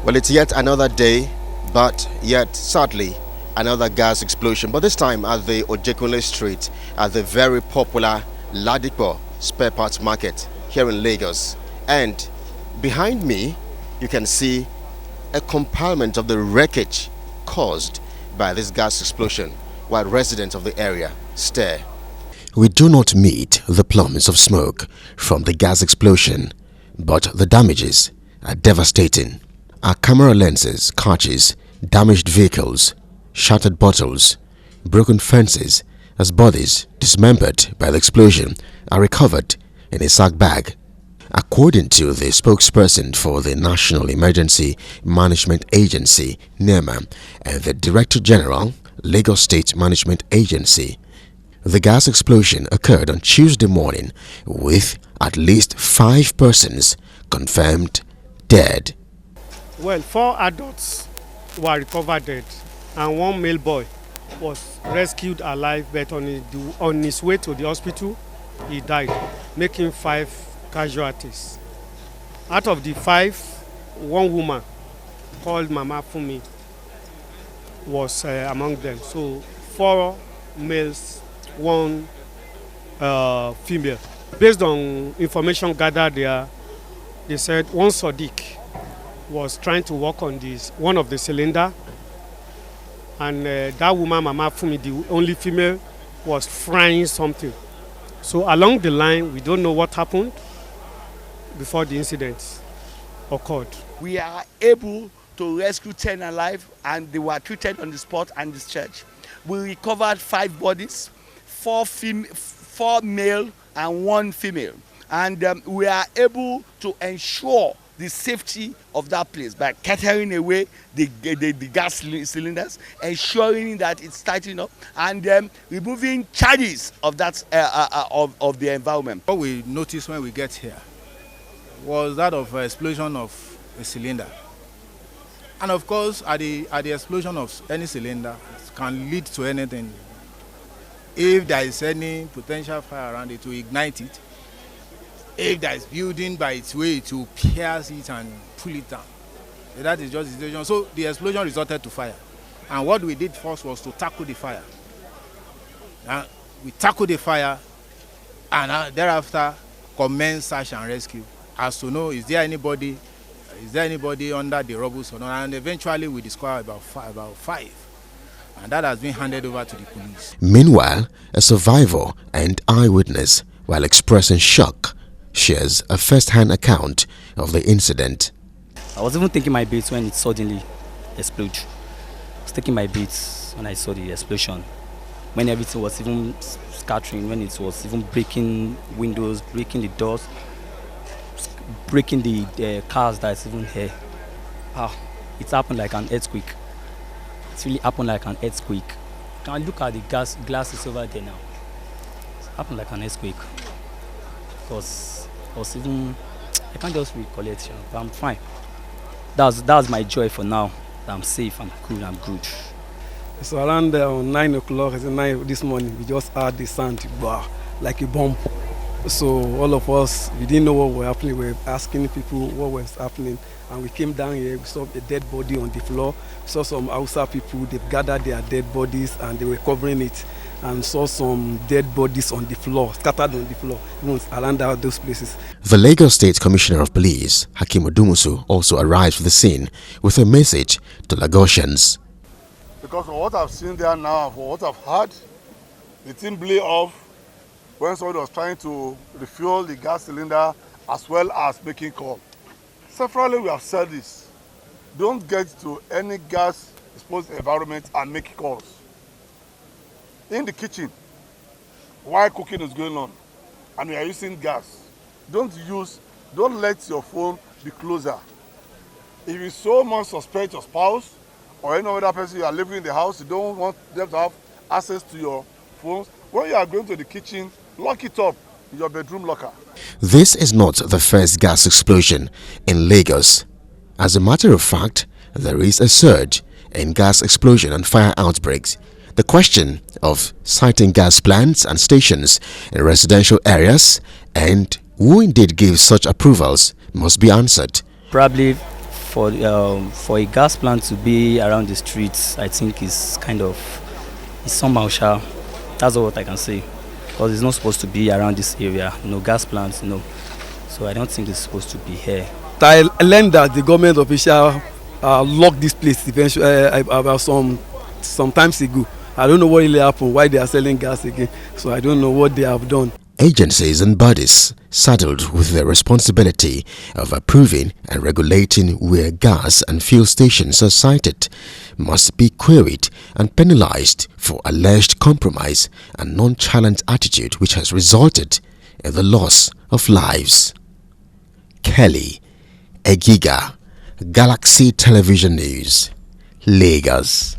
Well, it's yet another day, but yet sadly another gas explosion. But this time at the Ojekunle Street, at the very popular Ladipo Spare Part Market here in Lagos. And behind me, you can see a compartment of the wreckage caused by this gas explosion, while residents of the area stare. We do not meet the plumes of smoke from the gas explosion, but the damages are devastating. Our camera lenses catches damaged vehicles, shattered bottles, broken fences as bodies dismembered by the explosion are recovered in a sack bag. According to the spokesperson for the National Emergency Management Agency, NEMA, and the Director General, Lagos State Management Agency, the gas explosion occurred on Tuesday morning with at least 5 persons confirmed dead. Well, 4 adults were recovered dead and 1 male boy was rescued alive, but on his way to the hospital, he died, making 5 casualties. Out of the 5, 1 woman called Mama Fumi was among them. So 4 males, 1 female. Based on information gathered there, they said one Sadiq was trying to work on one of the cylinder, and that woman, Mama Fumi, the only female, was frying something. So along the line, we don't know what happened before the incident occurred. We are able to rescue 10 alive, and they were treated on the spot and discharged. We recovered 5 bodies, 4 male and 1 female, and we are able to ensure the safety of that place by catering away the gas cylinders, ensuring that it's tightened up, and removing charges of that of the environment. What we noticed when we get here was that of explosion of a cylinder, and of course, at the explosion of any cylinder, it can lead to anything. If there is any potential fire around it, to ignite it. If there is building by its way, to pierce it and pull it down. That is just the situation. So the explosion resulted to fire. And what we did first was to tackle the fire. We tackled the fire, and thereafter commenced search and rescue as to know is there anybody under the rubble or not. And eventually we discovered about five. And that has been handed over to the police. Meanwhile, a survivor and eyewitness, while expressing shock, shares a first-hand account of the incident. I was even taking my beats when it suddenly exploded. I was taking my beats when I saw the explosion. When everything was even scattering, when it was even breaking windows, breaking the doors, breaking the cars that's even here. It happened like an earthquake. It really happened like an earthquake. You can look at the glasses over there now. It happened like an earthquake. Because I can't just recollect, but I'm fine. That's my joy for now. I'm safe, I'm cool, I'm good. So around 9 o'clock, 9 this morning, we just heard the sound, like a bomb. So all of us, we didn't know what was happening. We were asking people what was happening, and we came down here. We saw a dead body on the floor. Saw some Hausa people. They've gathered their dead bodies and they were covering it. And saw some dead bodies on the floor, scattered on the floor, around those places. The Lagos State Commissioner of Police, Hakeem Odumusu, also arrived to the scene with a message to Lagosians. Because of what I've seen there now, for what I've heard, the thing blew off when somebody was trying to refuel the gas cylinder as well as making call. Severally, we have said this. Don't get to any gas exposed environment and make calls. In the kitchen, while cooking is going on, and we are using gas, don't let your phone be closer. If you so much suspect your spouse or any other person you are living in the house, you don't want them to have access to your phones, when you are going to the kitchen, lock it up in your bedroom locker. This is not the first gas explosion in Lagos. As a matter of fact, there is a surge in gas explosion and fire outbreaks. The question of siting gas plants and stations in residential areas and who indeed gives such approvals must be answered. Probably for a gas plant to be around the streets, I think is kind of is somehow sure. That's all what I can say. Because it's not supposed to be around this area. No gas plants, no. So I don't think it's supposed to be here. I learned that the government official locked this place eventually about some times ago. I don't know what really happened, why they are selling gas again. So I don't know what they have done. Agencies and bodies saddled with the responsibility of approving and regulating where gas and fuel stations are sited must be queried and penalized for alleged compromise and nonchalant attitude which has resulted in the loss of lives. Kelly Egiga, Galaxy Television News, Lagos.